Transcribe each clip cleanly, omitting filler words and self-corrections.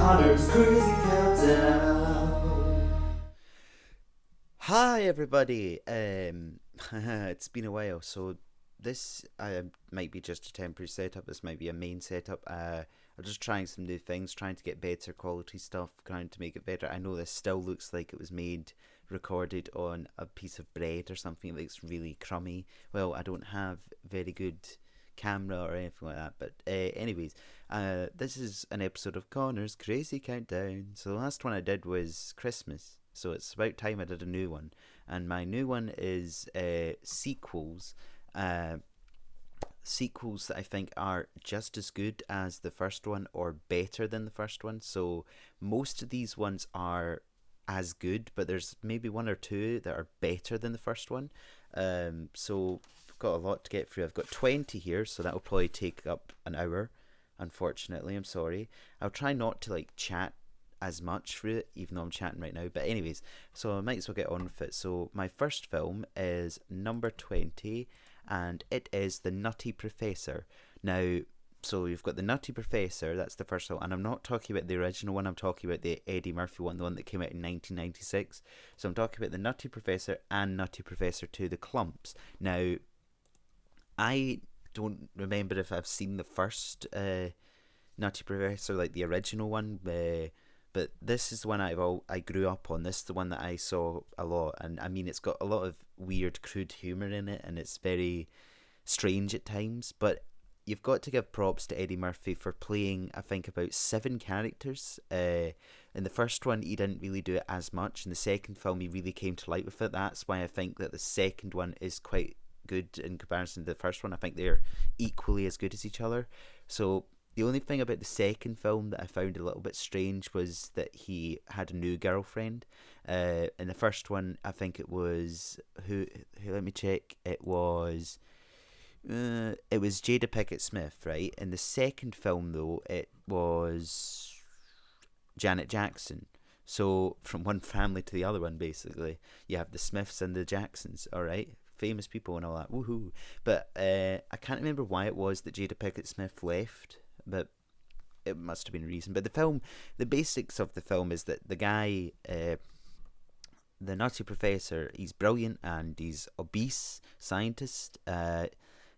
Connor's Crazy Countdown. Hi everybody. It's been a while, so this might be just a temporary setup. This might be a main setup. I'm just trying some new things, trying to get better quality stuff, trying to make it better. I know this still looks like it was recorded on a piece of bread or something that looks really crummy. Well, I don't have very good camera or anything like that, but anyways, this is an episode of Connor's Crazy Countdown. So the last one I did was Christmas, so it's about time I did a new one, and my new one is sequels. Sequels that I think are just as good as the first one or better than the first one. So most of these ones are as good, but there's maybe one or two that are better than the first one. So I've got a lot to get through. I've got 20 here, so that'll probably take up an hour. Unfortunately, I'm sorry. I'll try not to chat as much through it, even though I'm chatting right now. But anyways, so I might as well get on with it. So my first film is number 20, and it is The Nutty Professor. Now, so you've got The Nutty Professor, that's the first one, and I'm not talking about the original one, I'm talking about the Eddie Murphy one, the one that came out in 1996. So I'm talking about The Nutty Professor and Nutty Professor 2, The Clumps. Now, I don't remember if I've seen the first Nutty Professor, like the original one, but this is the one I grew up on. This is the one that I saw a lot, and I mean, it's got a lot of weird, crude humour in it, and it's very strange at times. But you've got to give props to Eddie Murphy for playing, I think, about 7 characters. In the first one, he didn't really do it as much. In the second film, he really came to light with it. That's why I think that the second one is quite good in comparison to the first one. I think they're equally as good as each other. So the only thing about the second film that I found a little bit strange was that he had a new girlfriend. In the first one, I think it was who? Let me check. It was Jada Pickett Smith, right? In the second film, though, it was Janet Jackson. So from one family to the other one, basically, you have the Smiths and the Jacksons. All right, famous people and all that. Woohoo! But I can't remember why it was that Jada Pickett Smith left, but it must have been a reason. But the basics of the film is that the guy, the Nutty Professor, he's brilliant and he's obese scientist.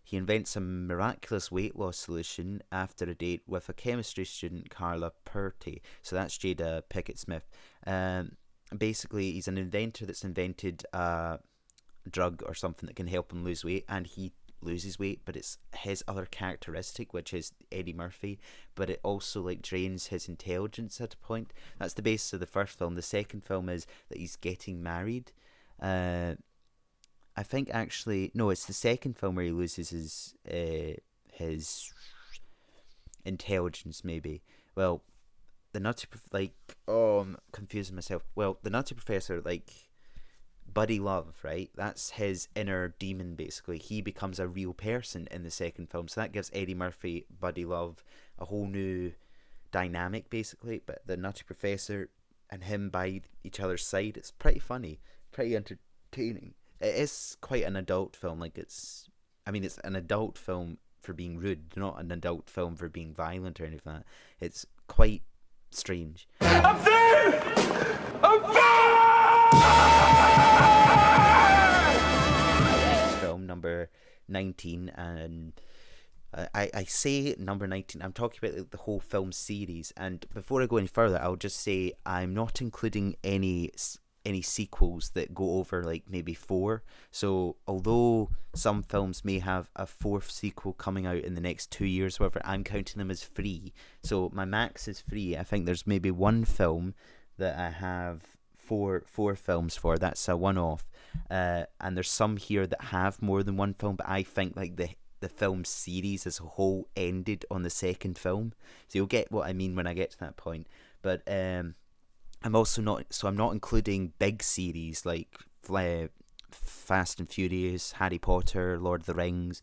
He invents a miraculous weight loss solution after a date with a chemistry student, Carla Purty. So that's Jada Pickett Smith. Basically, he's an inventor that's invented a drug or something that can help him lose weight, and he loses weight, but it's his other characteristic, which is Eddie Murphy, but it also drains his intelligence at a point. That's the basis of the first film. The second film is that he's getting married. I think actually no, it's the second film where he loses his intelligence, maybe. Well, the Nutty I'm confusing myself. Well, the Nutty Professor, Buddy Love, right? That's his inner demon, basically. He becomes a real person in the second film. So that gives Eddie Murphy, Buddy Love, a whole new dynamic, basically. But the Nutty Professor and him by each other's side, it's pretty funny, pretty entertaining. It is quite an adult film. It's an adult film for being rude, not an adult film for being violent or anything like that. It's quite strange. I'm there! I'm there! Film number 19, and I say number 19, I'm talking about the whole film series. And before I go any further, I'll just say I'm not including any sequels that go over maybe 4. So although some films may have a 4th sequel coming out in the next 2 years, however, I'm counting them as 3. So my max is 3. I think there's maybe one film that I have four films for. That's a one-off, and there's some here that have more than one film, but I think the film series as a whole ended on the second film, so you'll get what I mean when I get to that point. But I'm not including big series like Fast and Furious, Harry Potter, Lord of the Rings,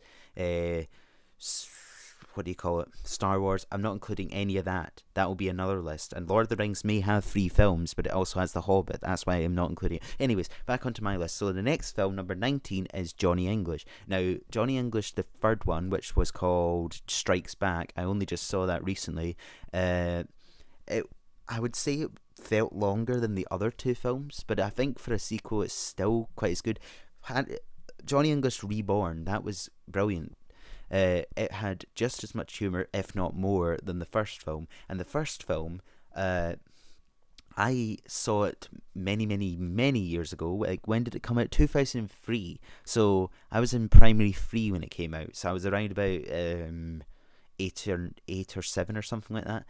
what do you call it, Star Wars. I'm not including any of that. That will be another list. And Lord of the Rings may have 3 films, but it also has The Hobbit. That's why I'm not including it. Anyways, back onto my list. So the next film, number 19, is Johnny English. Now, Johnny English, the third one, which was called Strikes Back, I only just saw that recently. It I would say it felt longer than the other two films, but I think for a sequel, it's still quite as good. Johnny English Reborn, that was brilliant. It had just as much humour, if not more, than the first film. And the first film, I saw it many, many, many years ago. Like, when did it come out? 2003. So I was in primary 3 when it came out. So I was around about 8 or 7 or something like that.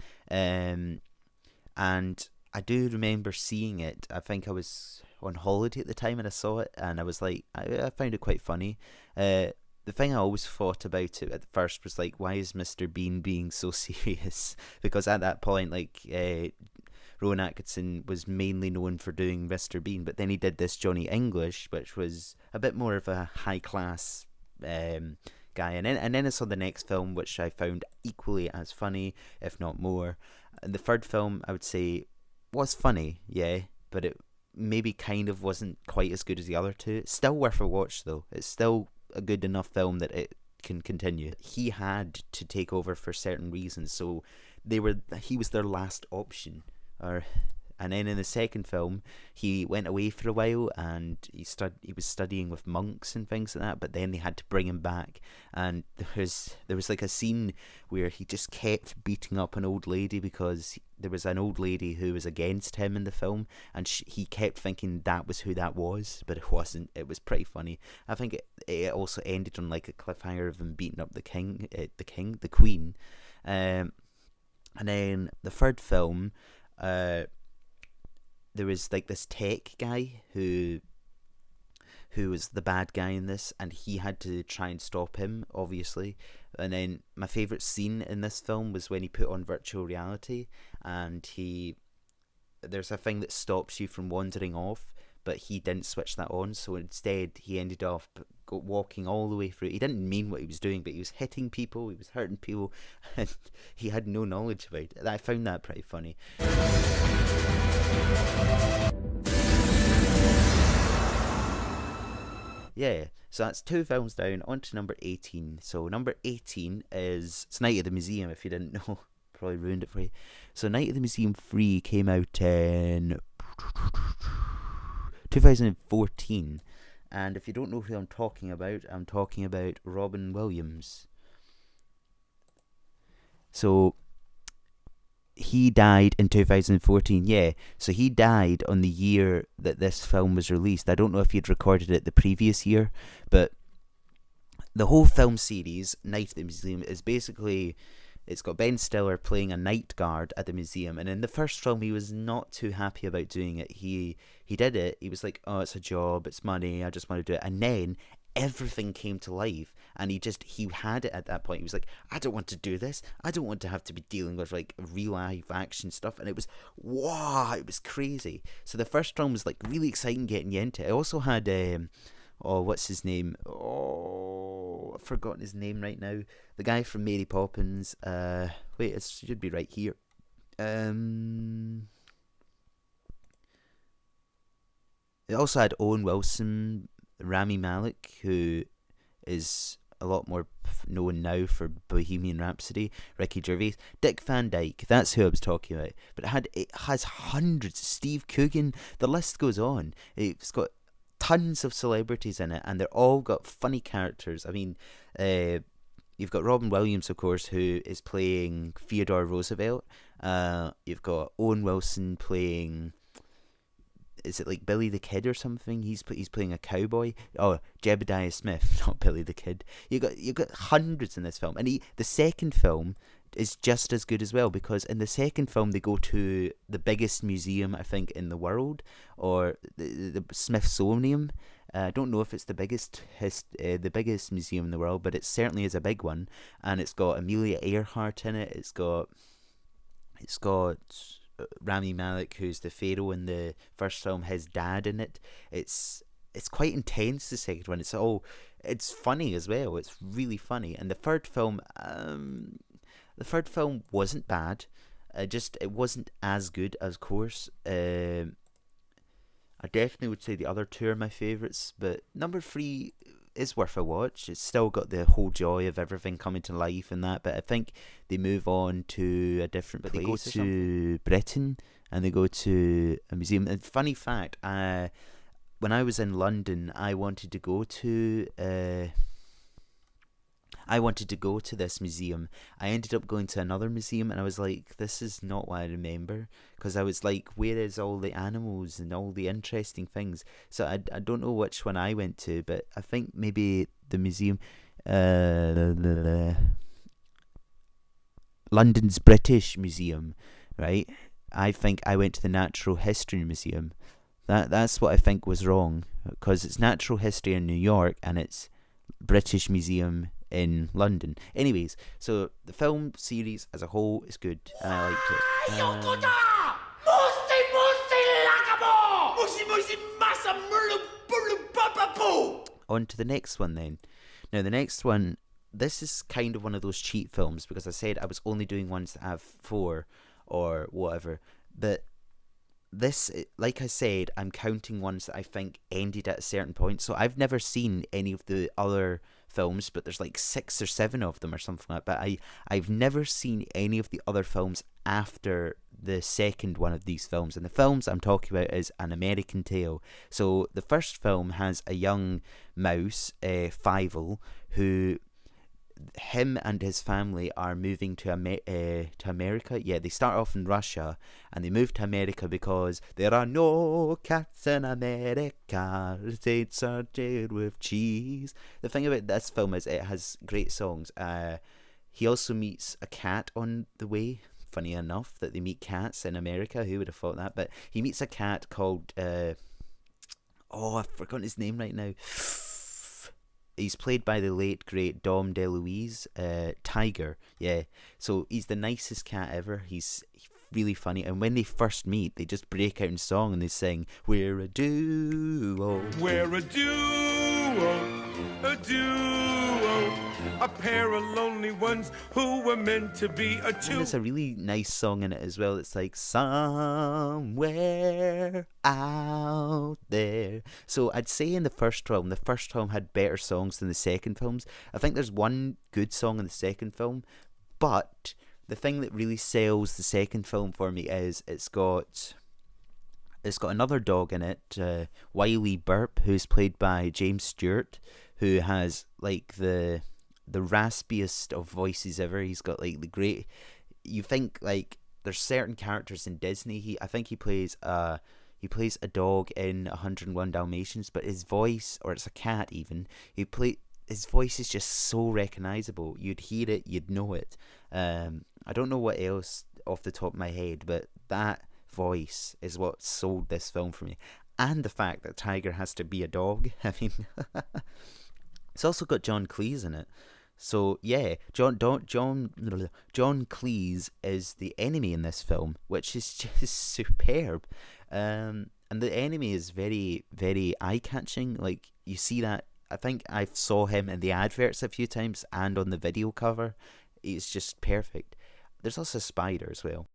And I do remember seeing it. I think I was on holiday at the time and I saw it, and I was like, I found it quite funny. The thing I always thought about it at first was like, why is Mr. Bean being so serious? Because at that point, like, Rowan Atkinson was mainly known for doing Mr. Bean, but then he did this Johnny English, which was a bit more of a high class guy. And then I saw the next film, which I found equally as funny, if not more. And the third film, I would say, was funny, yeah, but it maybe kind of wasn't quite as good as the other two. It's still worth a watch, though. It's still a good enough film that it can continue. He had to take over for certain reasons, so he was their last option. And then in the second film, he went away for a while and he was studying with monks and things like that. But then they had to bring him back, and there was like a scene where he just kept beating up an old lady because there was an old lady who was against him in the film, and he kept thinking that was who that was, but it wasn't. It was pretty funny. I think it also ended on like a cliffhanger of him beating up the queen, and then the third film. There was like this tech guy who was the bad guy in this, and he had to try and stop him, obviously. And then my favourite scene in this film was when he put on virtual reality, and there's a thing that stops you from wandering off, but he didn't switch that on, so instead he ended up walking all the way through. He didn't mean what he was doing, but he was hitting people, he was hurting people, and he had no knowledge about it. I found that pretty funny. Yeah, so that's 2 films down, on to number 18. So number 18 is Night at the Museum, if you didn't know. Probably ruined it for you. So Night at the Museum 3 came out in 2014. And if you don't know who I'm talking about Robin Williams. So he died in 2014, yeah. So he died on the year that this film was released. I don't know if he'd recorded it the previous year, but the whole film series, Night at the Museum, is basically, it's got Ben Stiller playing a night guard at the museum, and in the first film he was not too happy about doing it. He did it, he was like, oh, it's a job, it's money, I just want to do it. And then everything came to life, and he had it at that point. He was like, I don't want to do this, I don't want to have to be dealing with like real life action stuff. And it was, wow, it was crazy. So the first film was like really exciting getting you into it. It also had what's his name, I've forgotten his name right now, the guy from Mary Poppins. Wait, it should be right here. It also had Owen Wilson, Rami Malek, who is a lot more known now for Bohemian Rhapsody, Ricky Gervais, Dick Van Dyke, that's who I was talking about. But it has hundreds, Steve Coogan, the list goes on. It's got tons of celebrities in it, and they're all got funny characters. I mean, you've got Robin Williams, of course, who is playing Theodore Roosevelt. You've got Owen Wilson playing, is it like Billy the Kid or something? He's playing a cowboy. Oh, Jebediah Smith, not Billy the Kid. You got hundreds in this film, and the second film is just as good as well, because in the second film they go to the biggest museum I think in the world, or the Smithsonian. I don't know if it's the biggest museum in the world, but it certainly is a big one, and it's got Amelia Earhart in it. It's got Rami Malek, who's the pharaoh in the first film, his dad in it. It's quite intense, the second one. It's funny as well. It's really funny. And the third film wasn't bad. It wasn't as good, of course. I definitely would say the other two are my favourites, but number 3 is worth a watch. It's still got the whole joy of everything coming to life and that, but I think they move on to a different place. They go to Britain, and they go to a museum. And funny fact, when I was in London, I wanted to go to this museum. I ended up going to another museum, and I was like, this is not what I remember, because I was like, where is all the animals and all the interesting things? So I don't know which one I went to, but I think maybe the museum, London's British Museum, right? I think I went to the Natural History Museum. That's what I think was wrong, because it's Natural History in New York and it's British Museum in London. Anyways, so the film series as a whole is good, and I liked it. On to the next one then. Now the next one, this is kind of one of those cheat films, because I said I was only doing ones that have 4 or whatever, but this, like I said, I'm counting ones that I think ended at a certain point. So I've never seen any of the other films, but there's like 6 or 7 of them or something like that. But I've never seen any of the other films after the second one of these films. And the films I'm talking about is An American Tale. So the first film has a young mouse, Fievel, who... him and his family are moving to America. Yeah, they start off in Russia and they move to America because there are no cats in America. It's served with cheese. The thing about this film is it has great songs. He also meets a cat on the way. Funny enough that they meet cats in America. Who would have thought that? But he meets a cat called... I've forgotten his name right now. He's played by the late, great Dom DeLuise, Tiger, yeah. So he's the nicest cat ever. He's really funny. And when they first meet, they just break out in song and they sing, "We're a duo. We're a duo, a pair of lonely ones who were meant to be a two." And there's a really nice song in it as well. It's like, somewhere out there. So I'd say in the first film had better songs than the second films. I think there's one good song in the second film, but the thing that really sells the second film for me is it's got another dog in it, Wiley Burp, who's played by James Stewart, who has like the raspiest of voices ever. He's got like the great... You think like there's certain characters in Disney. I think he plays a dog in 101 Dalmatians, but his voice, or it's a cat even, his voice is just so recognizable. You'd hear it, you'd know it. I don't know what else off the top of my head, but that voice is what sold this film for me. And the fact that Tiger has to be a dog. I mean, it's also got John Cleese in it. So yeah, John Cleese is the enemy in this film, which is just superb. And the enemy is very, very eye-catching. Like, you see that. I think I saw him in the adverts a few times and on the video cover. It's just perfect. There's also a spider as well.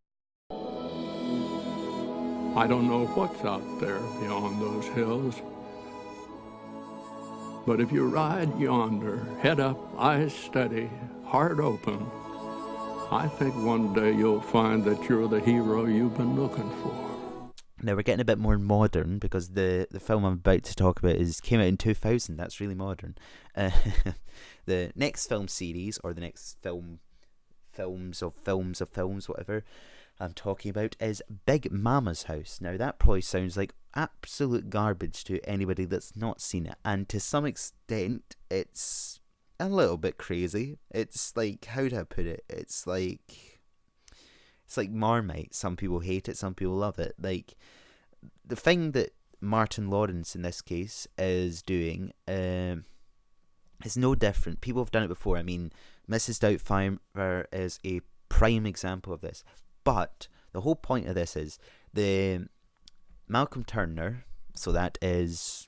I don't know what's out there beyond those hills. But if you ride yonder, head up, eyes steady, heart open, I think one day you'll find that you're the hero you've been looking for. Now we're getting a bit more modern, because the film I'm about to talk about came out in 2000. That's really modern. The next film series, or the next films, whatever I'm talking about, is Big Mama's House. Now that probably sounds like absolute garbage to anybody that's not seen it, and to some extent it's a little bit crazy. It's like, how do I put it? It's like Marmite. Some people hate it, some people love it. Like, the thing that Martin Lawrence in this case is doing is no different. People have done it before. I mean, Mrs. Doubtfire is a prime example of this. But the whole point of this is the Malcolm Turner, so that is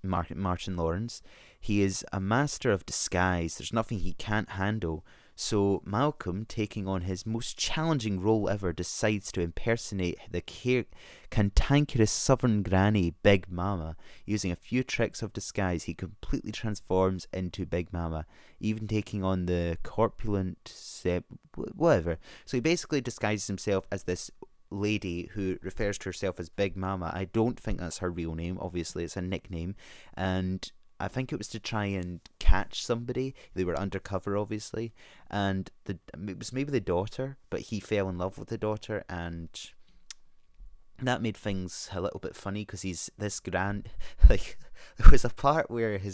Martin Lawrence, he is a master of disguise. There's nothing he can't handle. So Malcolm, taking on his most challenging role ever, decides to impersonate the cantankerous southern granny Big Mama. Using a few tricks of disguise, he completely transforms into Big Mama, even taking on the corpulent whatever. So he basically disguises himself as this lady who refers to herself as Big Mama. I don't think that's her real name. Obviously, it's a nickname, and I think it was to try and catch somebody. They were undercover, obviously, and it was maybe the daughter, but he fell in love with the daughter, and that made things a little bit funny because he's this grand. Like, there was a part where he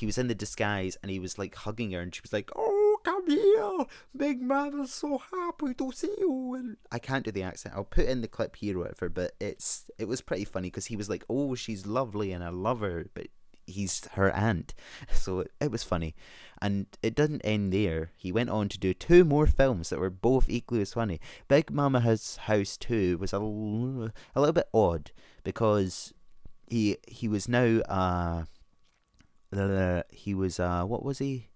was in the disguise and he was like hugging her, and she was like, "Oh, come here, Big Mama's so happy to see you." And I can't do the accent. I'll put in the clip here or whatever, but it was pretty funny because he was like, "Oh, she's lovely and I love her," but he's her aunt. So it was funny. And it didn't end there. He went on to do 2 more films that were both equally as funny. Big Mama's House 2 was a little bit odd because he was now what was he?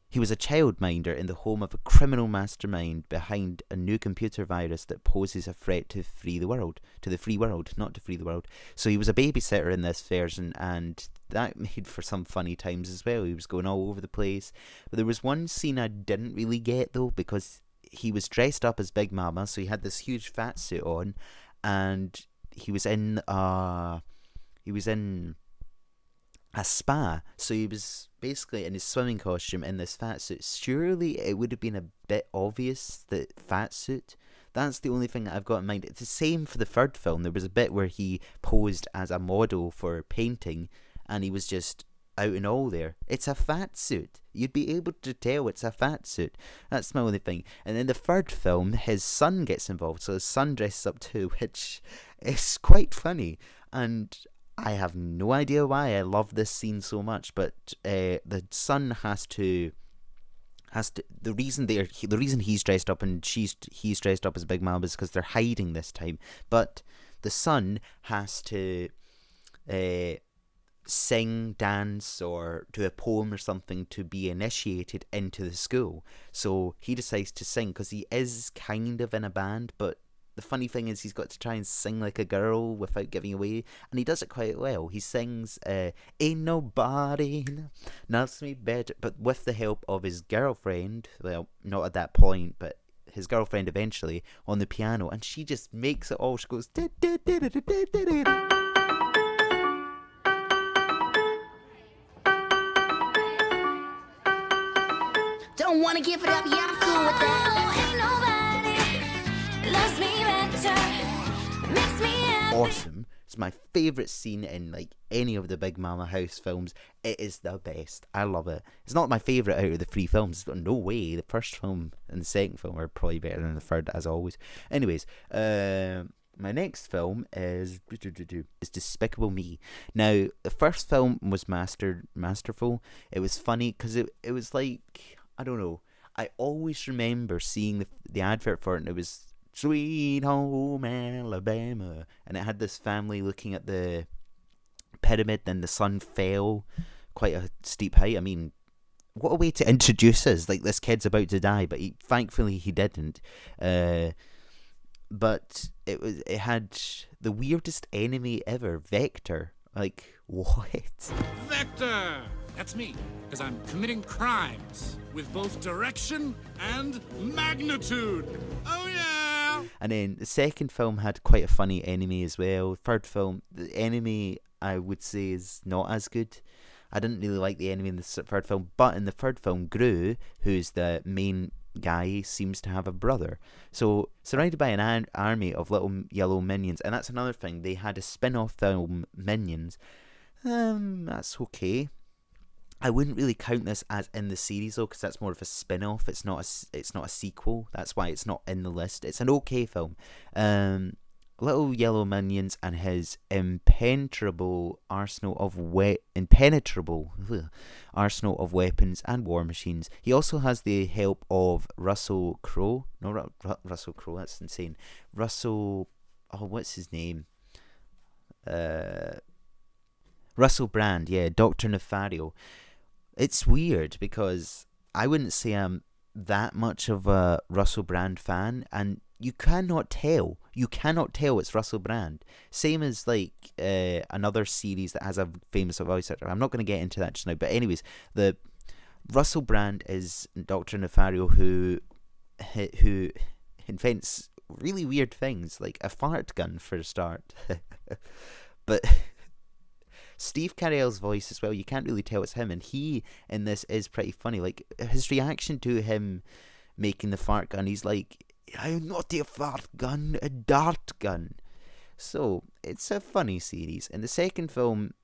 He was a childminder in the home of a criminal mastermind behind a new computer virus that poses a threat to the free world, not to free the world. So he was a babysitter in this version, and that made for some funny times as well. He was going all over the place. But there was one scene I didn't really get, though, because he was dressed up as Big Mama, so he had this huge fat suit on, and he was in a spa, so he was basically in his swimming costume in this fat suit. Surely it would have been a bit obvious that fat suit. That's the only thing that I've got in mind. It's the same for the third film. There was a bit where he posed as a model for painting, and he was just out and all there. It's a fat suit. You'd be able to tell it's a fat suit. That's my only thing. And in the third film, his son gets involved, so his son dresses up too, which is quite funny. And I have no idea why I love this scene so much, but the son has to the reason he's dressed up and he's dressed up as Big Mom is because they're hiding this time. But the son has to sing, dance, or do a poem or something to be initiated into the school. So he decides to sing because he is kind of in a band, but the funny thing is he's got to try and sing like a girl without giving away, and he does it quite well. He sings "Ain't Nobody Loves Me Better," but with the help of his girlfriend. Well, not at that point, but his girlfriend eventually on the piano, and she just makes it all. She goes "Don't wanna give it up, yeah, I'm cool with that. awesome. It's my favourite scene in like any of the Big Mama House films. It is the best. I love it. It's not my favourite out of the 3 films. No way. The first film and the second film are probably better than the third, as always. Anyways, my next film is Despicable Me. Now, the first film was masterful. It was funny because it was like, I don't know. I always remember seeing the advert for it, and it was Sweet Home Alabama, and it had this family looking at the pyramid, and the sun fell quite a steep height. I mean, what a way to introduce us, like this kid's about to die, but thankfully he didn't. But it had the weirdest enemy ever, Vector. Like, what? Vector! That's me, because I'm committing crimes with both direction and magnitude. Oh yeah! And then the second film had quite a funny enemy as well. Third film, the enemy I would say is not as good. I didn't really like the enemy in the third film, but in the third film, Gru, who's the main guy, seems to have a brother. So, surrounded by an army of little yellow minions, and that's another thing, they had a spin-off film, Minions. That's okay. I wouldn't really count this as in the series though, because that's more of a spin-off. It's not a sequel. That's why it's not in the list. It's an okay film. Little yellow minions and his impenetrable arsenal of weapons and war machines. He also has the help of Russell Crowe. No, Russell Crowe. That's insane. Russell. Oh, what's his name? Russell Brand. Yeah, Dr. Nefario. It's weird because I wouldn't say I'm that much of a Russell Brand fan, and you cannot tell. You cannot tell it's Russell Brand. Same as like another series that has a famous voice actor. I'm not going to get into that just now. But anyways, the Russell Brand is Dr. Nefario, who invents really weird things, like a fart gun for a start. But Steve Carell's voice as well, you can't really tell it's him, and he in this is pretty funny. Like, his reaction to him making the fart gun, he's like, "I'm not a fart gun, a dart gun." So it's a funny series. In the second film,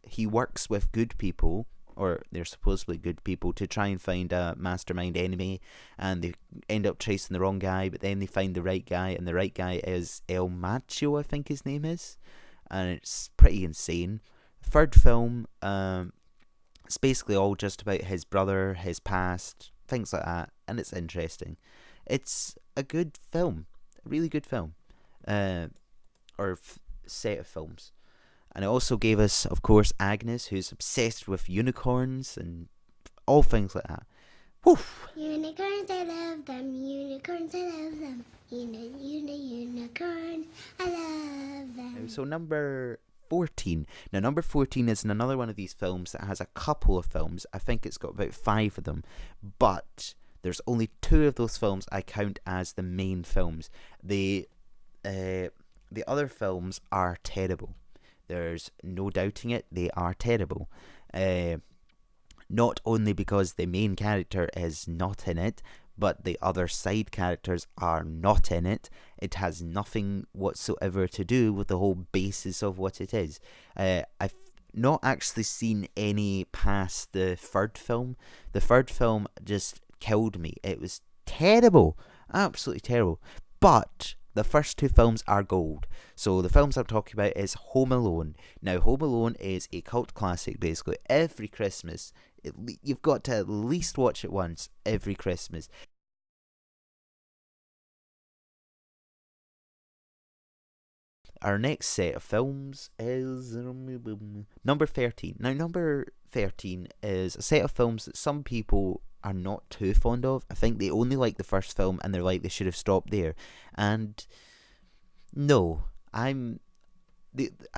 he works with good people, or they're supposedly good people, to try and find a mastermind enemy, and they end up tracing the wrong guy, but then they find the right guy, and the right guy is El Macho, I think his name is, and it's pretty insane. Third film, it's basically all just about his brother, his past, things like that, and it's interesting. It's a good film, a really good film, set of films. And it also gave us, of course, Agnes, who's obsessed with unicorns and all things like that. Woo! Unicorns, I love them. Unicorns, I love them. Unicorns, I love them. So number 14. Now, number 14 is another one of these films that has a couple of films. I think it's got about 5 of them. But there's only 2 of those films I count as the main films. The other films are terrible. There's no doubting it, they are terrible. Not only because the main character is not in it, but the other side characters are not in it. It has nothing whatsoever to do with the whole basis of what it is. I've not actually seen any past the third film. The third film just killed me. It was terrible, absolutely terrible. But the first 2 films are gold. So the films I'm talking about is Home Alone. Now, Home Alone is a cult classic, basically. Every Christmas, you've got to at least watch it once every Christmas. Our next set of films is number 13. Now, number 13 is a set of films that some people are not too fond of. I think they only like the first film and they're like, they should have stopped there. And no, I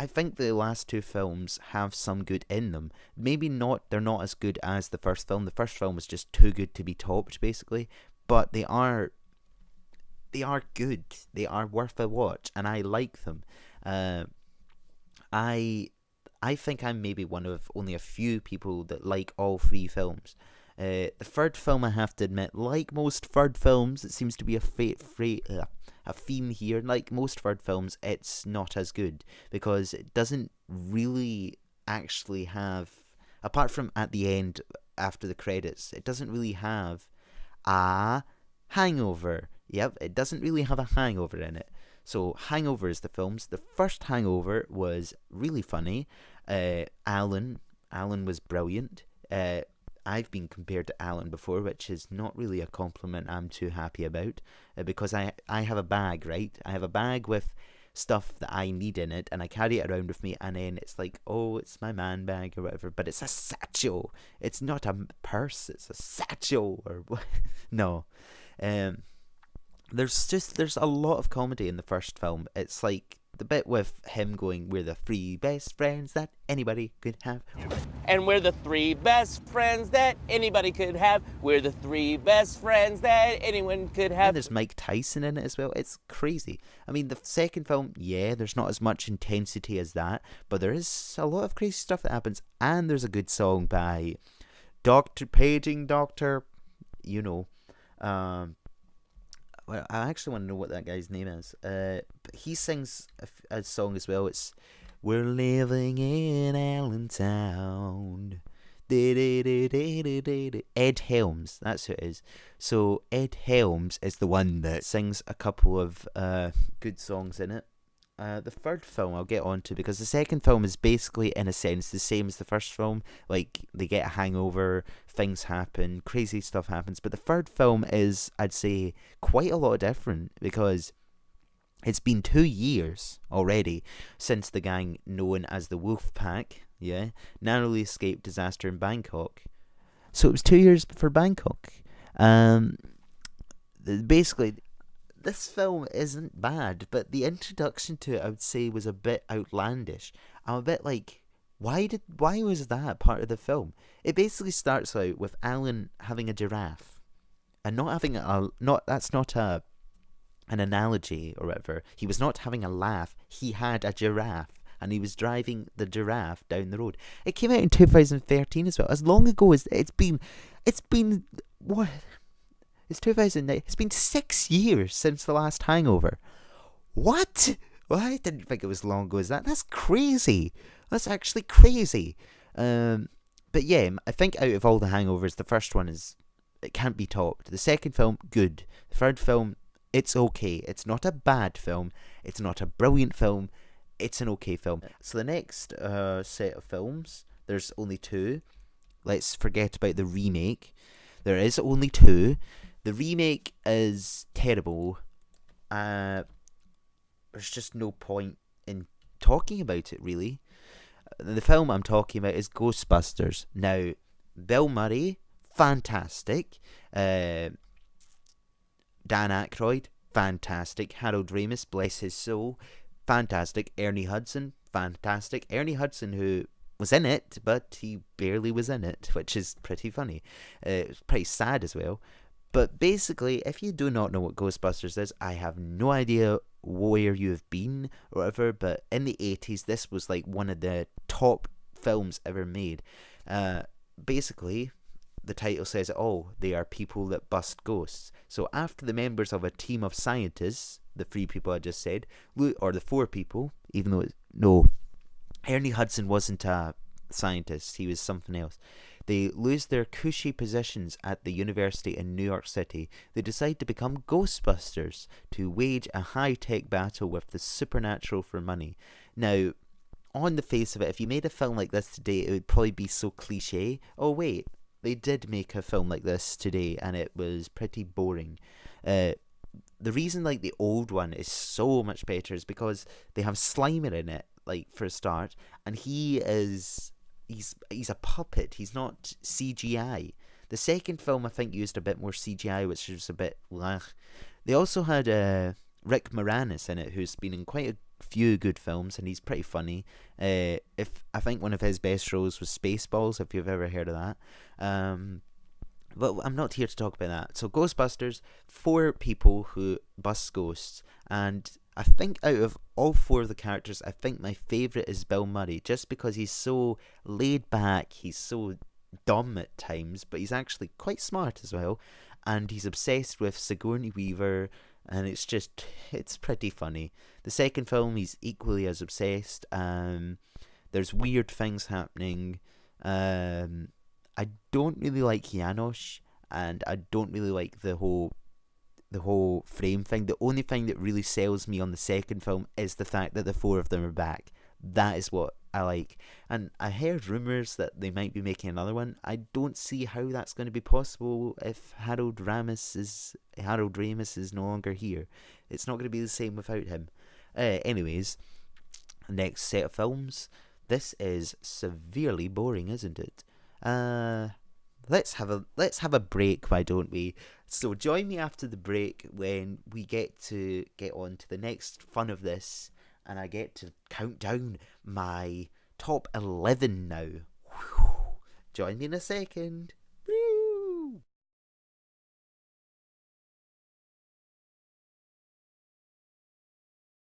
think the last 2 films have some good in them. Maybe they're not as good as the first film. The first film was just too good to be topped, basically. But they are good. They are worth a watch, and I like them. I think I'm maybe one of only a few people that like all 3 films. The third film, I have to admit, like most third films, it seems to be a theme here. Like most third films, it's not as good because it doesn't really actually have, apart from at the end after the credits, it doesn't really have a hangover. Yep, it doesn't really have a hangover in it. So Hangover is the films. The first Hangover was really funny. Alan was brilliant. I've been compared to Alan before, which is not really a compliment I'm too happy about, because I have a bag, right? I have a bag with stuff that I need in it, and I carry it around with me, and then it's like, oh, it's my man bag or whatever, but it's a satchel. It's not a purse, it's a satchel, or no. There's a lot of comedy in the first film. It's like the bit with him going, "We're the 3 best friends that anybody could have." And we're the 3 best friends that anybody could have. We're the 3 best friends that anyone could have. And there's Mike Tyson in it as well. It's crazy. I mean, the second film, yeah, there's not as much intensity as that, but there is a lot of crazy stuff that happens. And there's a good song by Paging Doctor, you know. Well, I actually want to know what that guy's name is. But he sings a song as well. It's "We're living in Allentown." Ed Helms, that's who it is. So Ed Helms is the one that sings a couple of good songs in it. The third film I'll get on to, because the second film is basically, in a sense, the same as the first film. Like, they get a hangover, things happen, crazy stuff happens. But the third film is, I'd say, quite a lot different, because it's been 2 years already since the gang known as the Wolf Pack, narrowly escaped disaster in Bangkok. So it was 2 years for Bangkok. Basically, this film isn't bad, but the introduction to it, I would say, was a bit outlandish. I'm a bit like, why was that part of the film? It basically starts out with Alan having a giraffe, and that's not a an analogy or whatever, he was not having a laugh. He had a giraffe, and he was driving the giraffe down the road. It came out in 2013 as well. As long ago as it's been what? It's 2009. It's been 6 years since the last Hangover. What? Well, I didn't think it was long ago as that. That's crazy. That's actually crazy. But yeah, I think out of all the Hangovers, the first one it can't be topped. The second film, good. The third film, it's okay. It's not a bad film. It's not a brilliant film. It's an okay film. So the next set of films, there's only two. Let's forget about the remake. There is only two. The remake is terrible. There's just no point in talking about it, really. The film I'm talking about is Ghostbusters. Now, Bill Murray, fantastic. Dan Aykroyd, fantastic. Harold Ramis, bless his soul, fantastic. Ernie Hudson, fantastic. Ernie Hudson, who was in it, but he barely was in it, which is pretty funny. It's pretty sad as well. But basically, if you do not know what Ghostbusters is, I have no idea where you have been or whatever, but in the 80s, this was like one of the top films ever made. Basically, the title says it all. They are people that bust ghosts. So after the members of a team of scientists, the three people I just said, or the four people, even though no, Ernie Hudson wasn't a scientist, he was something else. They lose their cushy positions at the university in New York City. They decide to become Ghostbusters to wage a high-tech battle with the supernatural for money. Now, on the face of it, if you made a film like this today, it would probably be so cliche. Oh wait, they did make a film like this today, and it was pretty boring. The reason like the old one is so much better is because they have Slimer in it, like for a start, and he's a puppet. He's not CGI. The second film I think used a bit more CGI, which was a bit They also had Rick Moranis in it, who's been in quite a few good films, and he's pretty funny. If I think one of his best roles was Spaceballs, if you've ever heard of that. But I'm not here to talk about that. So Ghostbusters, 4 people who bust ghosts, and I think out of all 4 of the characters, I think my favourite is Bill Murray, just because he's so laid back, he's so dumb at times, but he's actually quite smart as well, and he's obsessed with Sigourney Weaver, and it's pretty funny. The second film, he's equally as obsessed. There's weird things happening. I don't really like Janosch, and I don't really like the whole frame thing. The only thing that really sells me on the second film is the fact that the 4 of them are back. That is what I like. And I heard rumours that they might be making another one. I don't see how that's going to be possible if Harold Ramis is no longer here. It's not going to be the same without him. Anyways, next set of films. This is severely boring, isn't it? Let's have a break, why don't we? So join me after the break when we get on to the next fun of this, and I get to count down my top 11 now. Whew. Join me in a second.